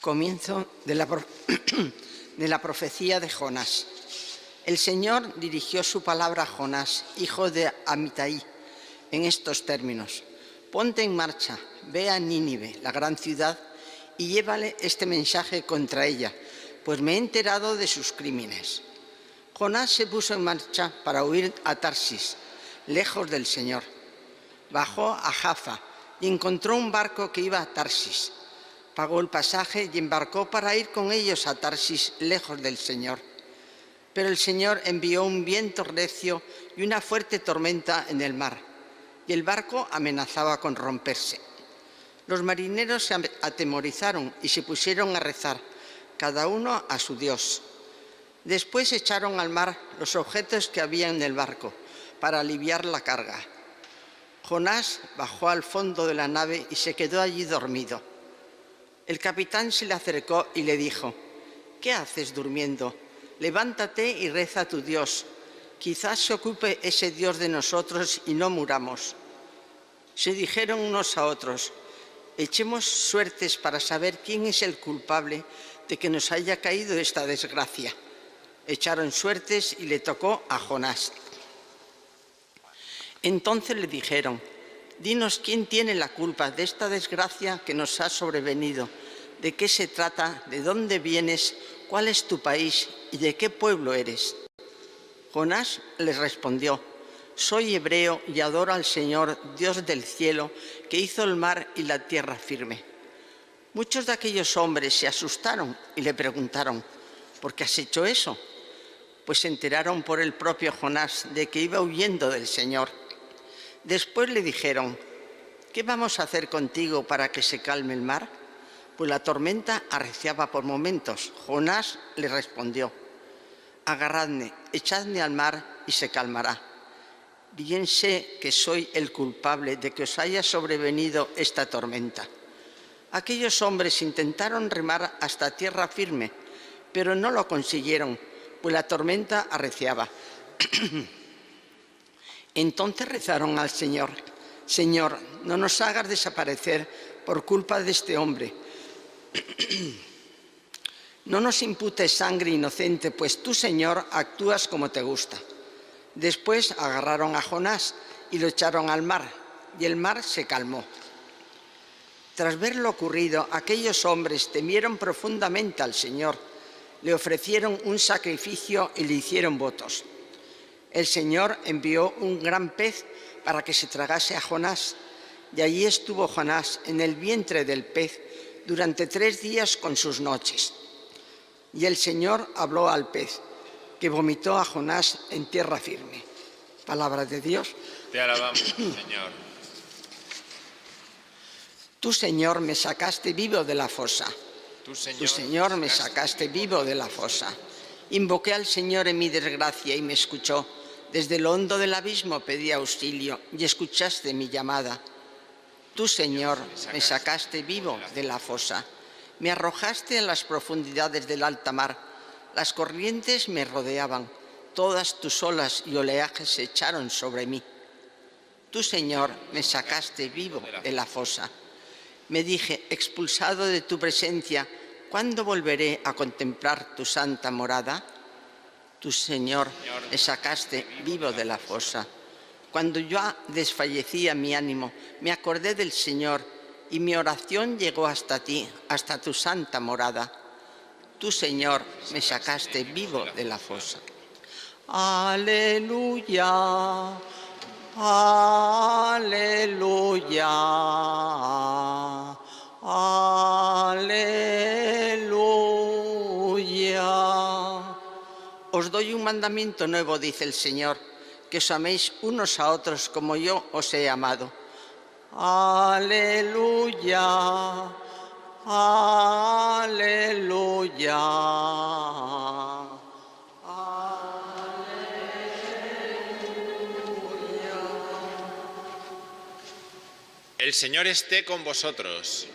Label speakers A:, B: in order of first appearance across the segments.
A: Comienzo de la profecía de Jonás. El Señor dirigió su palabra a Jonás, hijo de Amitai, en estos términos: ponte en marcha, ve a Nínive, la gran ciudad, y llévale este mensaje contra ella, pues me he enterado de sus crímenes. Jonás se puso en marcha para huir a Tarsis, lejos del Señor. Bajó a Jaffa y encontró un barco que iba a Tarsis. Pagó el pasaje y embarcó para ir con ellos a Tarsis, lejos del Señor. Pero el Señor envió un viento recio y una fuerte tormenta en el mar, y el barco amenazaba con romperse. Los marineros se atemorizaron y se pusieron a rezar, cada uno a su Dios. Después echaron al mar los objetos que había en el barco, para aliviar la carga. Jonás bajó al fondo de la nave y se quedó allí dormido. El capitán se le acercó y le dijo: ¿qué haces durmiendo? Levántate y reza a tu Dios. Quizás se ocupe ese Dios de nosotros y no muramos. Se dijeron unos a otros: echemos suertes para saber quién es el culpable de que nos haya caído esta desgracia. Echaron suertes y le tocó a Jonás. Entonces le dijeron: dinos quién tiene la culpa de esta desgracia que nos ha sobrevenido, de qué se trata, de dónde vienes, cuál es tu país y de qué pueblo eres. Jonás les respondió: soy hebreo y adoro al Señor, Dios del cielo, que hizo el mar y la tierra firme. Muchos de aquellos hombres se asustaron y le preguntaron: ¿por qué has hecho eso? Pues se enteraron por el propio Jonás de que iba huyendo del Señor. Después le dijeron: ¿qué vamos a hacer contigo para que se calme el mar? Pues la tormenta arreciaba por momentos. Jonás le respondió: agarradme, echadme al mar y se calmará. Bien sé que soy el culpable de que os haya sobrevenido esta tormenta. Aquellos hombres intentaron remar hasta tierra firme, pero no lo consiguieron, pues la tormenta arreciaba. Entonces rezaron al Señor: Señor, no nos hagas desaparecer por culpa de este hombre. No nos imputes sangre inocente, pues tú, Señor, actúas como te gusta. Después agarraron a Jonás y lo echaron al mar, y el mar se calmó. Tras ver lo ocurrido, aquellos hombres temieron profundamente al Señor, le ofrecieron un sacrificio y le hicieron votos. El Señor envió un gran pez para que se tragase a Jonás, y allí estuvo Jonás en el vientre del pez durante 3 días con sus noches. Y el Señor habló al pez, que vomitó a Jonás en tierra firme. Palabra de Dios.
B: Te alabamos, Señor.
A: Tú, Señor, me sacaste vivo de la fosa. Tú, Señor, me sacaste vivo de la fosa. Invoqué al Señor en mi desgracia y me escuchó. Desde lo hondo del abismo pedí auxilio y escuchaste mi llamada. Tú, Señor, me sacaste vivo de la fosa. Me arrojaste a las profundidades del alta mar. Las corrientes me rodeaban. Todas tus olas y oleajes se echaron sobre mí. Tú, Señor, me sacaste vivo de la fosa. Me dije: expulsado de tu presencia, ¿cuándo volveré a contemplar tu santa morada? Tú, Señor, me sacaste vivo de la fosa. Cuando ya desfallecía mi ánimo, me acordé del Señor y mi oración llegó hasta ti, hasta tu santa morada. Tú, Señor, me sacaste vivo de la fosa. Aleluya, aleluya, aleluya. Os doy un mandamiento nuevo, dice el Señor, que os améis unos a otros como yo os he amado. Aleluya, aleluya, aleluya.
B: El Señor esté con vosotros.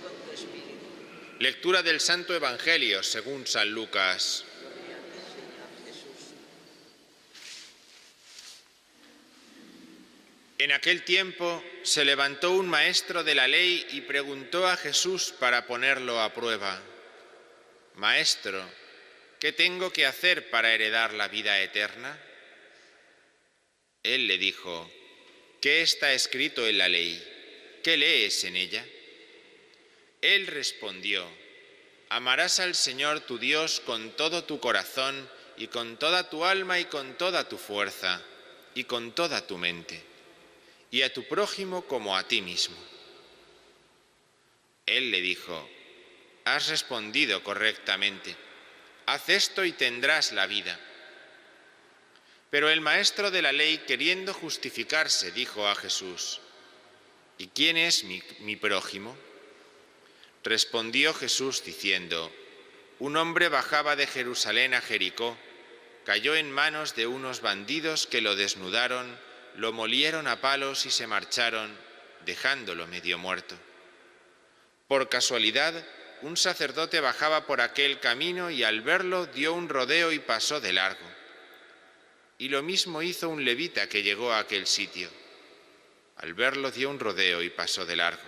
B: Lectura del Santo Evangelio según San Lucas. En aquel tiempo se levantó un maestro de la ley y preguntó a Jesús para ponerlo a prueba: Maestro, ¿qué tengo que hacer para heredar la vida eterna? Él le dijo, ¿qué está escrito en la ley? ¿Qué lees en ella? Él respondió, amarás al Señor tu Dios con todo tu corazón y con toda tu alma y con toda tu fuerza y con toda tu mente, y a tu prójimo como a ti mismo. Él le dijo, has respondido correctamente, haz esto y tendrás la vida. Pero el maestro de la ley, queriendo justificarse, dijo a Jesús, ¿y quién es mi prójimo? Respondió Jesús diciendo, un hombre bajaba de Jerusalén a Jericó, cayó en manos de unos bandidos que lo desnudaron, lo molieron a palos y se marcharon, dejándolo medio muerto. Por casualidad, un sacerdote bajaba por aquel camino y al verlo dio un rodeo y pasó de largo. Y lo mismo hizo un levita que llegó a aquel sitio. Al verlo dio un rodeo y pasó de largo.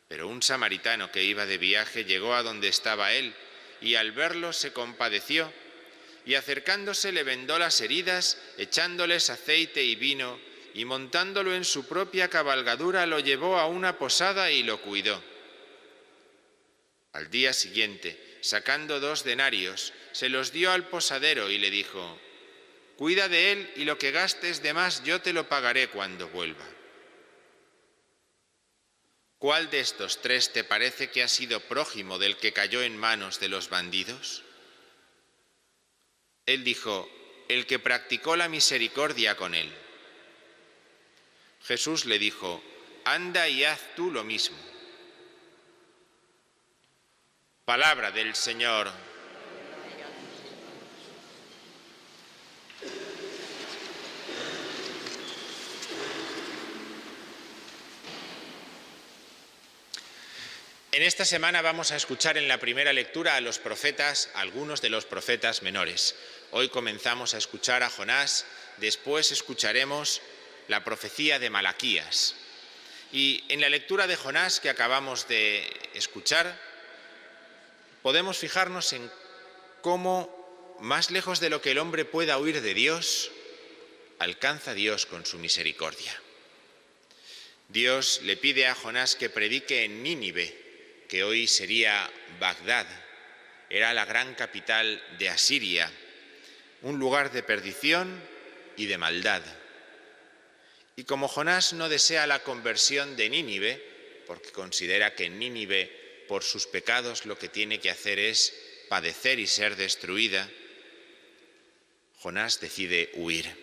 B: Pero un samaritano que iba de viaje llegó a donde estaba él y al verlo se compadeció y acercándose le vendó las heridas, echándoles aceite y vino y montándolo en su propia cabalgadura lo llevó a una posada y lo cuidó. Al día siguiente, sacando 2 denarios, se los dio al posadero y le dijo, cuida de él y lo que gastes de más yo te lo pagaré cuando vuelva. ¿Cuál de estos 3 te parece que ha sido prójimo del que cayó en manos de los bandidos? Él dijo, el que practicó la misericordia con él. Jesús le dijo, anda y haz tú lo mismo. Palabra del Señor. En esta semana vamos a escuchar en la primera lectura a los profetas, algunos de los profetas menores. Hoy comenzamos a escuchar a Jonás, después escucharemos la profecía de Malaquías. Y en la lectura de Jonás que acabamos de escuchar, podemos fijarnos en cómo, más lejos de lo que el hombre pueda huir de Dios, alcanza Dios con su misericordia. Dios le pide a Jonás que predique en Nínive, que hoy sería Bagdad, era la gran capital de Asiria, un lugar de perdición y de maldad. Y como Jonás no desea la conversión de Nínive, porque considera que en Nínive, por sus pecados, lo que tiene que hacer es padecer y ser destruida, Jonás decide huir.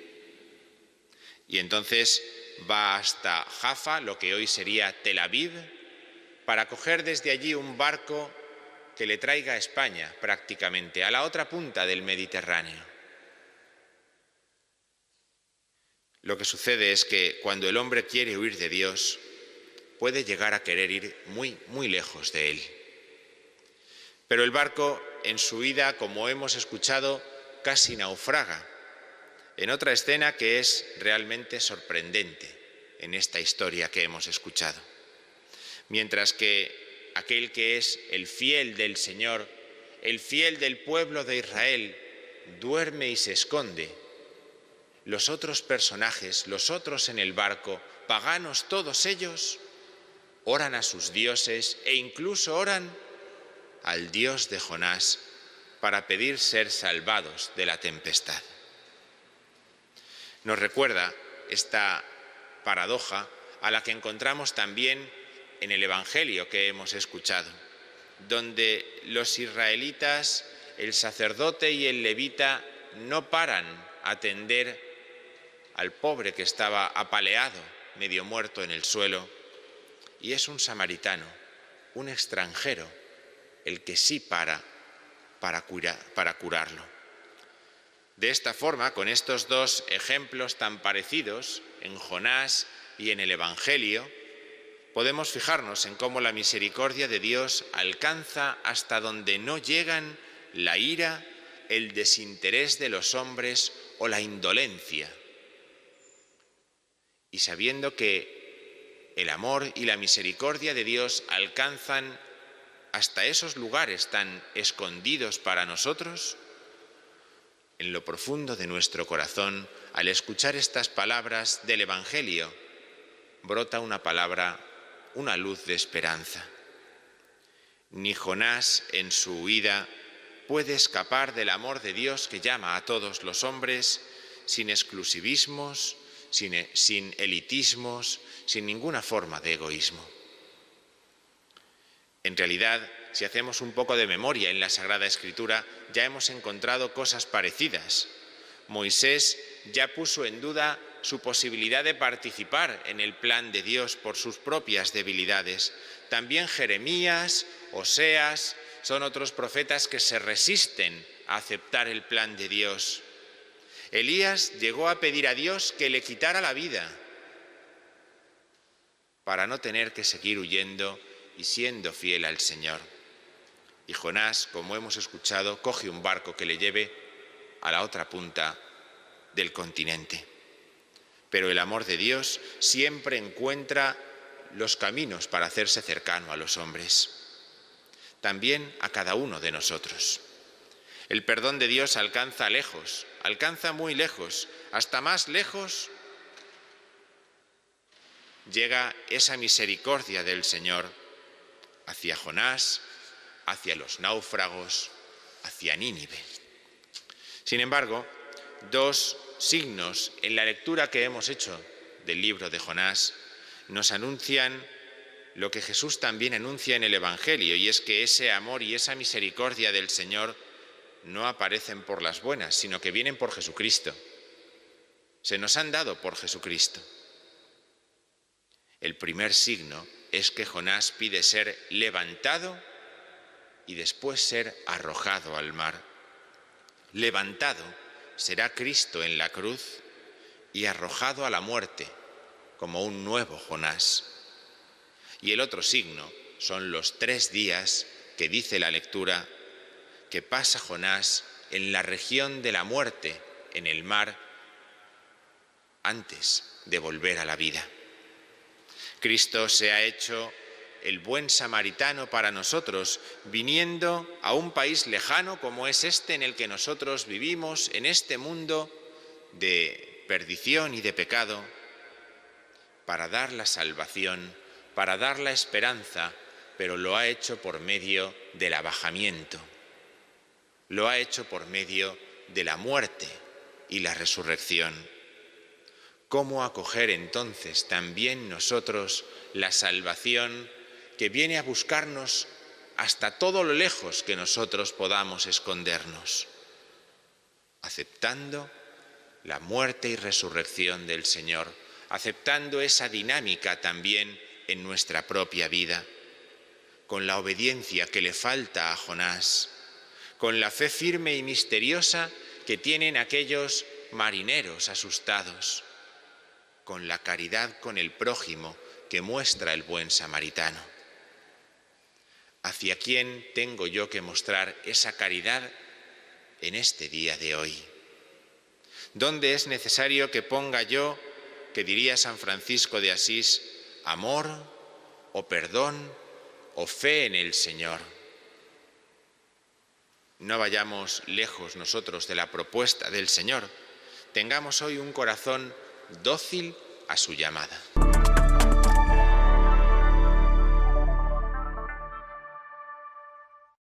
B: Y entonces va hasta Jaffa, lo que hoy sería Tel Aviv, para coger desde allí un barco que le traiga a España, prácticamente, a la otra punta del Mediterráneo. Lo que sucede es que cuando el hombre quiere huir de Dios, puede llegar a querer ir muy, muy lejos de Él. Pero el barco, en su ida, como hemos escuchado, casi naufraga, en otra escena que es realmente sorprendente en esta historia que hemos escuchado. Mientras que aquel que es el fiel del Señor, el fiel del pueblo de Israel, duerme y se esconde, los otros personajes, los otros en el barco, paganos todos ellos, oran a sus dioses e incluso oran al Dios de Jonás para pedir ser salvados de la tempestad. Nos recuerda esta paradoja a la que encontramos también en el Evangelio que hemos escuchado, donde los israelitas, el sacerdote y el levita no paran a atender al pobre que estaba apaleado, medio muerto en el suelo, y es un samaritano, un extranjero, el que sí para curarlo. De esta forma, con estos 2 ejemplos tan parecidos, en Jonás y en el Evangelio, podemos fijarnos en cómo la misericordia de Dios alcanza hasta donde no llegan la ira, el desinterés de los hombres o la indolencia. Y sabiendo que el amor y la misericordia de Dios alcanzan hasta esos lugares tan escondidos para nosotros? En lo profundo de nuestro corazón, al escuchar estas palabras del Evangelio, brota una palabra, una luz de esperanza. Ni Jonás en su huida puede escapar del amor de Dios que llama a todos los hombres sin exclusivismos, sin elitismos, sin ninguna forma de egoísmo. En realidad, si hacemos un poco de memoria en la Sagrada Escritura, ya hemos encontrado cosas parecidas. Moisés ya puso en duda su posibilidad de participar en el plan de Dios por sus propias debilidades. También Jeremías, Oseas, son otros profetas que se resisten a aceptar el plan de Dios. Elías llegó a pedir a Dios que le quitara la vida para no tener que seguir huyendo y siendo fiel al Señor. Y Jonás, como hemos escuchado, coge un barco que le lleve a la otra punta del continente. Pero el amor de Dios siempre encuentra los caminos para hacerse cercano a los hombres, también a cada uno de nosotros. El perdón de Dios alcanza lejos, alcanza muy lejos, hasta más lejos llega esa misericordia del Señor hacia Jonás, hacia los náufragos, hacia Nínive. Sin embargo, dos signos en la lectura que hemos hecho del libro de Jonás nos anuncian lo que Jesús también anuncia en el Evangelio, y es que ese amor y esa misericordia del Señor no aparecen por las buenas, sino que vienen por Jesucristo. Se nos han dado por Jesucristo. El primer signo es que Jonás pide ser levantado y después ser arrojado al mar. Levantado será Cristo en la cruz y arrojado a la muerte como un nuevo Jonás. Y el otro signo son los 3 días que dice la lectura que pasa Jonás en la región de la muerte, en el mar, antes de volver a la vida. Cristo se ha hecho el buen samaritano para nosotros, viniendo a un país lejano como es este en el que nosotros vivimos, en este mundo de perdición y de pecado, para dar la salvación, para dar la esperanza, pero lo ha hecho por medio del abajamiento, lo ha hecho por medio de la muerte y la resurrección. ¿Cómo acoger entonces también nosotros la salvación que viene a buscarnos hasta todo lo lejos que nosotros podamos escondernos? Aceptando la muerte y resurrección del Señor, aceptando esa dinámica también en nuestra propia vida, con la obediencia que le falta a Jonás, con la fe firme y misteriosa que tienen aquellos marineros asustados, con la caridad con el prójimo que muestra el buen samaritano. ¿Hacia quién tengo yo que mostrar esa caridad en este día de hoy? ¿Dónde es necesario que ponga yo, que diría San Francisco de Asís, amor o perdón o fe en el Señor? No vayamos lejos nosotros de la propuesta del Señor. Tengamos hoy un corazón dócil a su llamada.